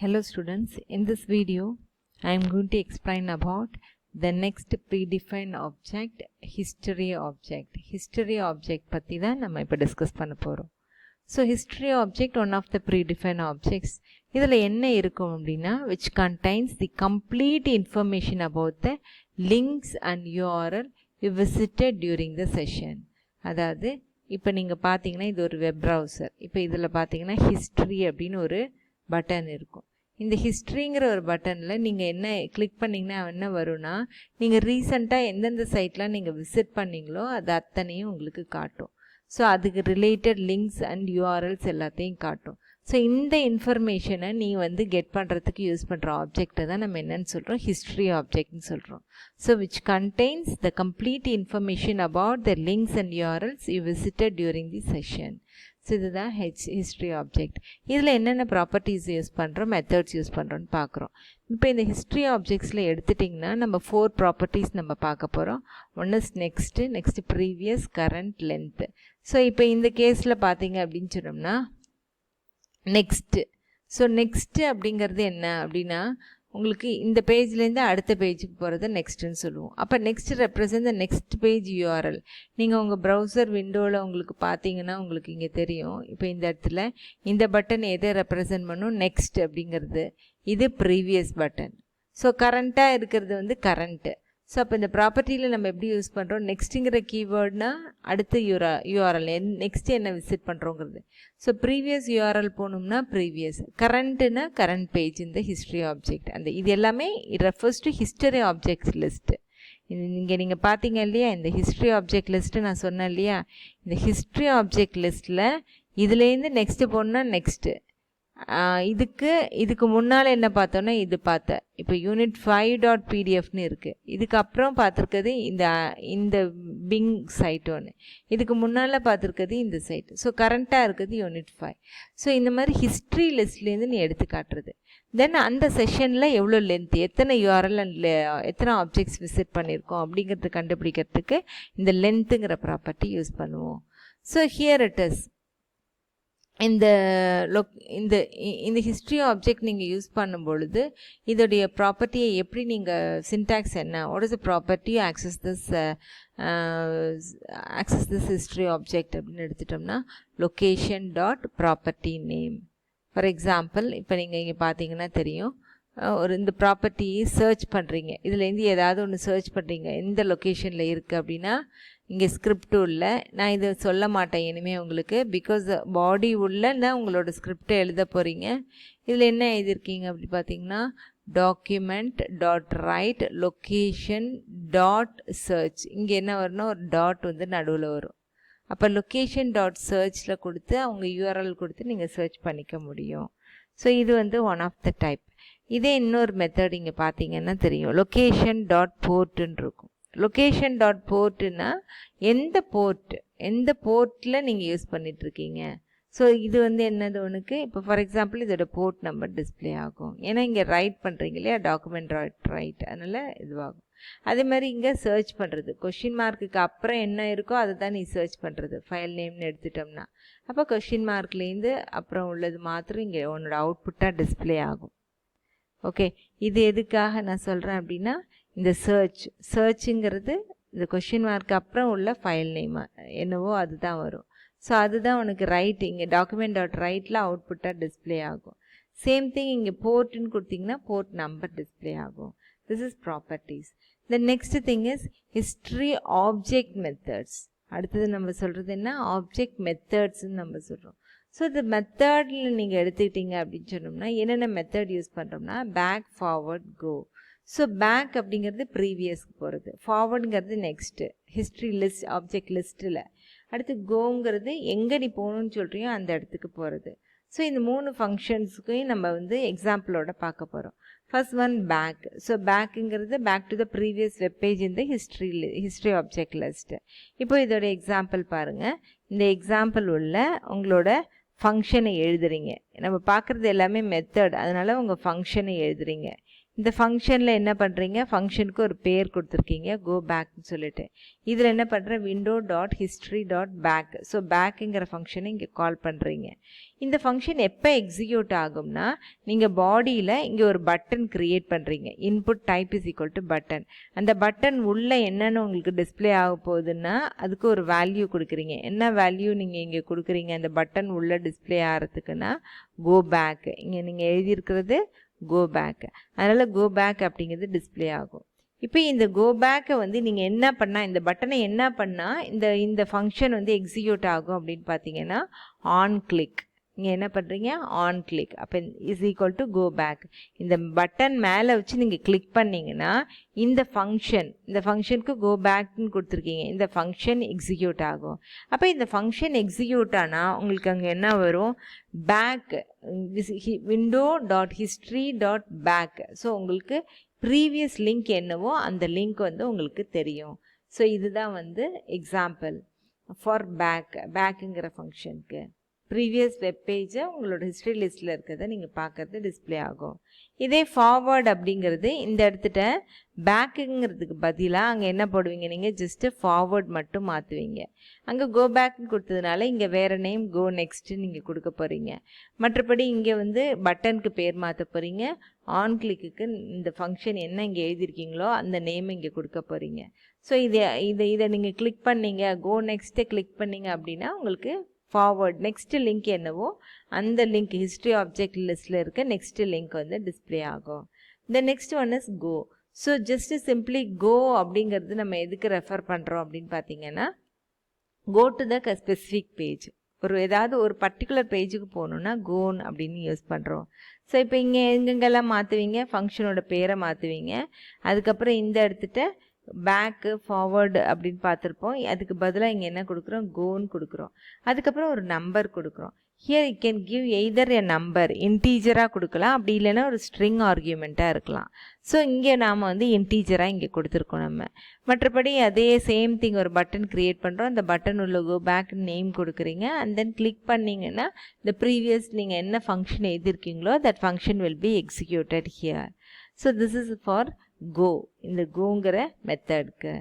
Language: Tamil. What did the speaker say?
Hello students, in this video I am going to explain about the next predefined object, history object. History object பத்தி தான் நம்ம இப்ப டிஸ்கஸ் பண்ண போறோம். So history object one of the predefined objects. இதுல என்ன இருக்கும் அப்படின்னா which contains the complete information about the links and URL you visited during the session. அதாவது இப்ப நீங்க பாத்தீங்கன்னா இது ஒரு வெப் browser. இப்ப இதுல பாத்தீங்கன்னா history அப்படின்னு ஒரு பட்டன் இருக்கும். இந்த ஹிஸ்ட்ரிங்கிற ஒரு பட்டனில் நீங்கள் என்ன கிளிக் பண்ணிங்கன்னா என்ன வரும்னா நீங்கள் ரீசெண்டாக எந்தெந்த சைட்லாம் நீங்கள் விசிட் பண்ணிங்களோ அது அத்தனையும் உங்களுக்கு காட்டும். ஸோ அதுக்கு ரிலேட்டட் லிங்க்ஸ் அண்ட் யூஆர்எல்ஸ் எல்லாத்தையும் காட்டும். ஸோ இந்த இன்ஃபர்மேஷனை நீ கெட் பண்ணுறதுக்கு யூஸ் பண்ணுற ஆப்ஜெக்டை தான் நம்ம என்னன்னு சொல்கிறோம், ஹிஸ்ட்ரி ஆப்ஜெக்ட்னு சொல்கிறோம். So which contains the complete information about the links and URLs you visited during the session. So இதுதான் ஹிஸ்ட்ரி ஆப்ஜெக்ட். இதில் என்னென்ன ப்ராப்பர்ட்டிஸ் யூஸ் பண்ணுறோம், மெத்தட்ஸ் யூஸ் பண்ணுறோன்னு பார்க்குறோம். இப்போ இந்த ஹிஸ்ட்ரி ஆப்ஜெக்ட்ஸில் எடுத்துட்டிங்கன்னா நம்ம 4 ப்ராப்பர்ட்டிஸ் நம்ம பார்க்க போகிறோம். One is next previous, current, length. So இப்போ இந்த கேஸில் பார்த்தீங்க அப்படின்னு சொன்னோம்னா நெக்ஸ்ட்டு. ஸோ நெக்ஸ்ட்டு அப்படிங்கிறது என்ன அப்படின்னா உங்களுக்கு இந்த பேஜ்லேருந்து அடுத்த பேஜுக்கு போகிறத நெக்ஸ்ட்டுன்னு சொல்லுவோம். அப்போ next represent the next page URL. நீங்கள் உங்கள் ப்ரௌசர் விண்டோவில் உங்களுக்கு பார்த்தீங்கன்னா உங்களுக்கு இங்கே தெரியும். இப்போ இந்த இடத்துல இந்த பட்டன் எதை ரெப்ரசன்ட் பண்ணும், நெக்ஸ்ட் அப்படிங்கிறது. இது ப்ரீவியஸ் பட்டன். ஸோ கரண்ட்டாக இருக்கிறது கரண்ட்டு. ஸோ அப்போ இந்த ப்ராப்பர்ட்டியில் நம்ம எப்படி யூஸ் பண்ணுறோம், நெக்ஸ்ட்டுங்கிற கீவேர்ட்னா அடுத்த யூஆர்எல் நெக்ஸ்ட்டு என்ன விசிட் பண்ணுறோங்கிறது. ஸோ ப்ரீவியஸ் யூஆர்எல் போகணும்னா ப்ரீவியஸ், கரண்ட்டுனா கரண்ட் பேஜ். இந்த ஹிஸ்ட்ரி ஆப்ஜெக்ட் அந்த இது எல்லாமே it refers to history objects list. இங்கே நீங்கள் பார்த்தீங்க இல்லையா, இந்த ஹிஸ்ட்ரி ஆப்ஜெக்ட் லிஸ்ட்டு நான் சொன்னேன் இல்லையா, இந்த ஹிஸ்ட்ரி ஆப்ஜெக்ட் லிஸ்ட்டில் இதுலேருந்து நெக்ஸ்ட்டு போகணுன்னா நெக்ஸ்ட்டு. இதுக்கு முன்னால் என்ன பார்த்தோன்னா இது பார்த்தேன். இப்போ யூனிட் 5.pdfன்னு இருக்குது. இதுக்கப்புறம் பார்த்துருக்கிறது இந்த பிங் சைட் ஒன்று. இதுக்கு முன்னால் பார்த்துருக்கிறது இந்த சைட். ஸோ கரண்ட்டாக இருக்குது யூனிட் 5. ஸோ இந்த மாதிரி ஹிஸ்ட்ரி லிஸ்ட்லேருந்து நீ எடுத்து காட்டுறது. தென் அந்த செஷனில் எவ்வளோ லென்த், எத்தனை யூஆர்எல் அண்ட் எத்தனை ஆப்ஜெக்ட்ஸ் விசிட் பண்ணியிருக்கோம் அப்படிங்கிறது கண்டுபிடிக்கிறதுக்கு இந்த லென்த்துங்கிற ப்ராப்பர்ட்டி யூஸ் பண்ணுவோம். So here it is. இந்த ஹிஸ்ட்ரி ஆப்ஜெக்ட் நீங்கள் யூஸ் பண்ணும் பொழுது இதோடைய ப்ராப்பர்ட்டியை எப்படி நீங்கள் சின்டாக்ஸ் என்ன, what is the property access this history object அப்படின்னு எடுத்துட்டோம்னா location dot property name. For example இப்போ நீங்கள் இங்கே பார்த்தீங்கன்னா தெரியும், இந்த ப்ராப்பர்ட்டியை சர்ச் பண்ணுறீங்க, இதுலேருந்து ஏதாவது ஒன்று சர்ச் பண்ணுறீங்க, எந்த லொக்கேஷனில் இருக்குது அப்படின்னா இங்கே ஸ்கிரிப்ட் உள்ள, நான் இதை சொல்ல மாட்டேன் இனிமேல் உங்களுக்கு, பிகாஸ் பாடி உள்ள நான் உங்களோட ஸ்கிரிப்டை எழுத போகிறீங்க. இதில் என்ன எழுதியிருக்கீங்க அப்படி பார்த்தீங்கன்னா document dot write location dot search. இங்கே என்ன வரும்னா ஒரு டாட் நடுவில் வரும். அப்போ லொக்கேஷன் டாட் சர்ச்சில் கொடுத்து அவங்க யூஆர்எல் கொடுத்து நீங்கள் சர்ச் பண்ணிக்க முடியும். ஸோ இது ஒன் ஆஃப் த டைப். இதே இன்னொரு மெத்தட் இங்கே பார்த்தீங்கன்னா தெரியும், லொக்கேஷன் டாட் போர்ட்டுன்னு இருக்கும். லொக்கேஷன் டாட் போர்ட்டுன்னா எந்த போர்ட்டில் நீங்கள் யூஸ் பண்ணிகிட்ருக்கீங்க. ஸோ இது என்னது உனக்கு இப்போ ஃபார் எக்ஸாம்பிள் இதோட போர்ட் நம்பர் டிஸ்பிளே ஆகும். ஏன்னா இங்கே ரைட் பண்ணுறீங்க இல்லையா, டாக்குமெண்ட் ரைட், அதனால் இதுவாகும். அதே மாதிரி இங்கே சர்ச் பண்ணுறது, கொஷின் மார்க்குக்கு அப்புறம் என்ன இருக்கோ அதை தான் நீ சர்ச் பண்ணுறது. ஃபைல் நேம்னு எடுத்துட்டோம்னா அப்போ கொஷின் மார்க்லேருந்து அப்புறம் உள்ளது மாத்திரம் இங்கே உன்னோட அவுட்புட்டாக டிஸ்பிளே ஆகும். ஓகே, இது எதுக்காக நான் சொல்கிறேன் அப்படின்னா இந்த சர்ச்சுங்கிறது இந்த கொஷின் மார்க்கு அப்புறம் உள்ள ஃபைல் நேம் என்னவோ அதுதான் வரும். ஸோ அதுதான் உனக்கு ரைட், இங்கே டாக்குமெண்ட் டாட் ரைட்டில் அவுட்புட்டாக டிஸ்பிளே ஆகும். சேம் திங் இங்கே போர்ட்டுன்னு கொடுத்தீங்கன்னா போர்ட் நம்பர் டிஸ்பிளே ஆகும். This is properties. The next thing is history object methods. அடுத்தது நம்ம சொல்கிறது என்ன, ஆப்ஜெக்ட் மெத்தட்ஸ்ன்னு நம்ம சொல்கிறோம். ஸோ இந்த மெத்தடில் நீங்கள் எடுத்துக்கிட்டீங்க அப்படின்னு சொன்னோம்னா என்னென்ன மெத்தட் யூஸ் பண்ணுறோம்னா பேக், ஃபார்வர்ட், கோ. ஸோ பேக் அப்படிங்கிறது ப்ரீவியஸ்க்கு போகிறது, ஃபார்வர்டுங்கிறது நெக்ஸ்ட்டு ஹிஸ்ட்ரி லிஸ்ட் ஆப்ஜெக்ட் லிஸ்ட்டில், அடுத்து கோங்கிறது எங்கே நீ போகணுன்னு சொல்கிறியோ அந்த இடத்துக்கு போகிறது. ஸோ இந்த 3 ஃபங்க்ஷன்ஸுக்கையும் நம்ம எக்ஸாம்பிளோட பார்க்க போகிறோம். First one back. ஸோ பேக்குங்கிறது back to the previous webpage இந்த ஹிஸ்ட்ரி ஆப்ஜெக்ட் லிஸ்ட்டு. இப்போ இதோட எக்ஸாம்பிள் பாருங்கள். இந்த எக்ஸாம்பிள் உள்ள உங்களோட ஃபங்க்ஷனை எழுதுறீங்க. நம்ம பார்க்குறது எல்லாமே மெத்தட், அதனால் உங்கள் ஃபங்க்ஷனை எழுதுறீங்க. இந்த ஃபங்க்ஷனில் என்ன பண்ணுறீங்க, ஃபங்க்ஷனுக்கு ஒரு பேர் கொடுத்துருக்கீங்க கோ பேக்னு சொல்லிட்டு. இதில் என்ன பண்ணுற window dot history dot back. So பேக்குங்கிற ஃபங்க்ஷனை இங்கே கால் பண்ணுறீங்க. இந்த ஃபங்க்ஷன் எப்போ எக்ஸிக்யூட் ஆகும்னா, நீங்கள் பாடியில் இங்கே ஒரு பட்டன் க்ரியேட் பண்ணுறீங்க. Input type is equal to button. அந்த பட்டன் உள்ளே என்னென்னு உங்களுக்கு டிஸ்பிளே ஆக போகுதுன்னா அதுக்கு ஒரு வேல்யூ கொடுக்குறீங்க. என்ன வேல்யூ நீங்கள் இங்கே கொடுக்குறீங்க அந்த பட்டன் உள்ளே டிஸ்பிளே ஆகிறதுக்குன்னா கோ பேக். இங்கே நீங்கள் எழுதியிருக்கிறது கோ பேக். அதனால் கோ பேக் அப்படிங்கிறது டிஸ்பிளே ஆகும். இப்போ இந்த கோ பேக்கை வந்து நீங்கள் என்ன பண்ணால், இந்த பட்டனை என்ன பண்ணால் இந்த ஃபங்க்ஷன் வந்து எக்ஸிக்யூட் ஆகும் அப்படின்னு பார்த்தீங்கன்னா ஆன் கிளிக். நீங்கள் என்ன பண்ணுறீங்க, ஆன் கிளிக். அப்போ is equal to go back. இந்த பட்டன் மேலே வச்சு நீங்கள் கிளிக் பண்ணிங்கன்னா இந்த ஃபங்க்ஷனுக்கு கோ பேக்னு கொடுத்துருக்கீங்க. இந்த ஃபங்க்ஷன் எக்ஸிக்யூட் ஆகும். அப்போ இந்த ஃபங்க்ஷன் எக்ஸிக்யூட் ஆனால் உங்களுக்கு அங்கே என்ன வரும், back window dot history dot back. So உங்களுக்கு ப்ரீவியஸ் லிங்க் என்னவோ அந்த லிங்க் வந்து உங்களுக்கு தெரியும். ஸோ இதுதான் வந்து எக்ஸாம்பிள் ஃபார் பேக்குங்கிற ஃபங்க்ஷனுக்கு. ப்ரீவியஸ் வெப்பேஜை உங்களோட ஹிஸ்ட்ரி லிஸ்ட்டில் இருக்கிறத நீங்கள் பார்க்குறது டிஸ்பிளே ஆகும். இதே ஃபார்வர்ட் அப்படிங்கிறது இந்த இடத்துல பேக்குங்கிறதுக்கு பதிலாக அங்கே என்ன போடுவீங்க, நீங்கள் ஜஸ்ட்டு ஃபார்வர்ட் மட்டும் மாற்றுவீங்க. அங்கே கோ பேக்னு கொடுத்ததுனால இங்கே வேறு நேம் கோ நெக்ஸ்ட்டு நீங்கள் கொடுக்க போகிறீங்க. மற்றபடி இங்கே வந்து பட்டனுக்கு பேர் மாற்ற போகிறீங்க. ஆன் கிளிக்கு இந்த ஃபங்க்ஷன் என்ன இங்கே எழுதியிருக்கீங்களோ அந்த நேம் இங்கே கொடுக்க போகிறீங்க. ஸோ இதை நீங்கள் கிளிக் பண்ணீங்க, கோ நெக்ஸ்ட்டு கிளிக் பண்ணீங்க அப்படின்னா உங்களுக்கு ஃபார்வர்ட் நெக்ஸ்ட் லிங்க் என்னவோ அந்த லிங்க் ஹிஸ்ட்ரி ஆப்ஜெக்ட் லிஸ்ட்டில் இருக்க நெக்ஸ்ட் லிங்க் வந்து டிஸ்பிளே ஆகும். இந்த next one is go. So just simply go அப்படிங்கிறது நம்ம எதுக்கு ரெஃபர் பண்ணுறோம் அப்படின்னு பார்த்தீங்கன்னா, go to the specific page. ஏதாவது ஒரு பர்டிகுலர் பேஜுக்கு போகணுன்னா கோன் அப்படின்னு யூஸ் பண்ணுறோம். ஸோ இப்போ இங்கே எங்கெங்கெல்லாம் மாற்றுவீங்க, ஃபங்க்ஷனோட பேரை மாற்றுவீங்க. அதுக்கப்புறம் இந்த எடுத்துகிட்டு பேக்கு ஃபார்வர்டு அப்படின்னு பார்த்துருப்போம். அதுக்கு பதிலாக இங்கே என்ன கொடுக்குறோம், கோன்னு கொடுக்குறோம். அதுக்கப்புறம் ஒரு நம்பர் கொடுக்குறோம். Here you can give either a number, இன்டீஜராக கொடுக்கலாம், அப்படி இல்லைன்னா ஒரு ஸ்ட்ரிங் ஆர்கியூமெண்ட்டாக இருக்கலாம். ஸோ இங்கே நாம் வந்து இன்டீஜராக இங்கே கொடுத்துருக்கோம் நம்ம. மற்றபடி அதே சேம் திங் ஒரு பட்டன் க்ரியேட் பண்ணுறோம். அந்த பட்டன் உள்ள கோ பேக் நேம் கொடுக்குறீங்க. அண்ட் தென் கிளிக் பண்ணிங்கன்னா இந்த ப்ரீவியஸ் நீங்கள் என்ன ஃபங்க்ஷன் எழுதியிருக்கீங்களோ that function will be executed here. So this is for go, இந்த கோங்கிற மெத்தடுக்கு.